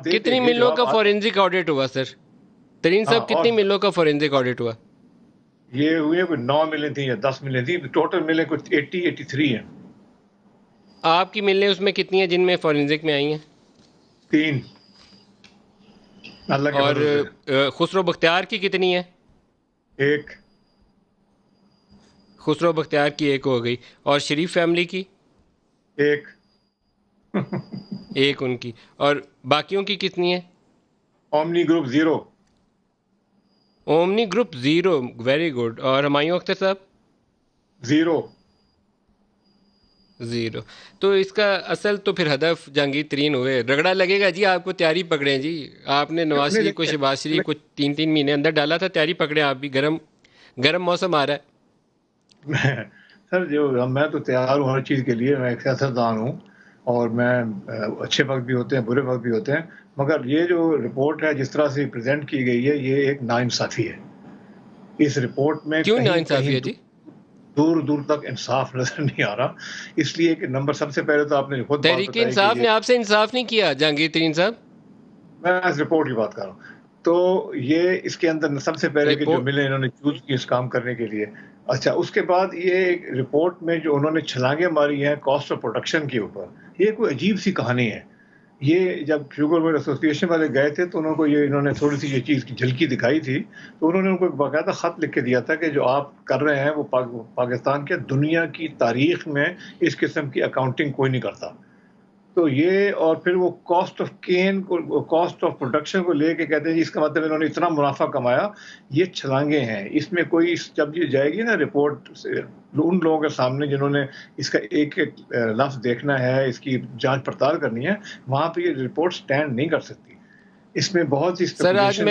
दे कितनी देंगे मिलों का जवाब। फॉरेंसिक ऑडिट हुआ सर? तरीन हाँ, साहब, कितनी और मिलों का फॉरेंसिक ऑडिट हुआ? ये हुए कोई 9 मिलें थी या 10 मिलें थी, टोटल मिलें कुछ 83 हैं। आपकी मिलें उसमें कितनी हैं जिनमें फॉरेंसिक में आई हैं? 3, अल्लाह के और फजल से। खुसरो बख्तियार की कितनी है? 1। खुसरो बख्तियार की एक हो गई। और शरीफ फैमिली की? 1। एक उनकी। और बाकियों की कितनी है? Omni group 0। Omni group 0। Very good. और हुमायूं अख्तर साहब? 0। 0। तो इसका असल तो फिर हदफ जहांगीर तरीन हुए। रगड़ा लगेगा जी आपको, तैयारी पकड़े जी। आपने क्यों नवाज नहीं शरीफ को, देखते? शहबाज शरीफ को 3-3 महीने अंदर डाला था, तैयारी पकड़े आप भी। गर्म गर्म मौसम आ रहा है। सर जो मैं तो तैयार हूँ हर चीज़ के लिए, मैं एक सियासतदान हूँ और मैं अच्छे वक्त भी होते हैं, बुरे वक्त भी होते हैं, मगर ये जो रिपोर्ट है जिस तरह से प्रेजेंट की गई है, ये एक नाइंसाफ़ी है। इस रिपोर्ट में क्यों कहीं नाइंसाफी कहीं है जी? दूर दूर तक इंसाफ नजर नहीं आ रहा। इसलिए कि नंबर, सबसे पहले तो आपने खुद बात तहरीक बताई कि इंसाफ ये, ने आपसे इंसाफ नहीं किया जहांगीर तरीन साहब? मैं इस रिपोर्ट की बात कर रहा हूँ। तो ये इसके अंदर सबसे पहले कि जो रिपोर्ट। मिले इन्होंने चूज़ की इस काम करने के लिए। अच्छा, उसके बाद ये एक रिपोर्ट में जो उन्होंने छलांगे मारी हैं कॉस्ट ऑफ प्रोडक्शन के ऊपर, ये कोई अजीब-सी कहानी है। ये जब शुगर मिल एसोसिएशन वाले गए थे तो उनको ये इन्होंने थोड़ी-सी ये चीज़ की झलकी दिखाई थी, तो उन्होंने उनको एक बाकायदा ख़त लिख के दिया था कि जो आप कर रहे हैं वो पाकिस्तान के दुनिया की तारीख़ में इस किस्म की अकाउंटिंग कोई नहीं करता। तो ये और फिर वो कॉस्ट ऑफ प्रोडक्शन को लेके कहते हैं जी इसका मतलब इन्होंने इतना मुनाफ़ा कमाया, ये छलांगे हैं। इसमें कोई जब ये जाएगी ना रिपोर्ट से उन लोगों के सामने जिन्होंने इसका एक-एक लफ्ज़ देखना है, इसकी जाँच-पड़ताल करनी है, वहाँ पे ये रिपोर्ट स्टैंड नहीं कर सकती। इसमें बहुत सी सर आज स्पेकुलेशन मैं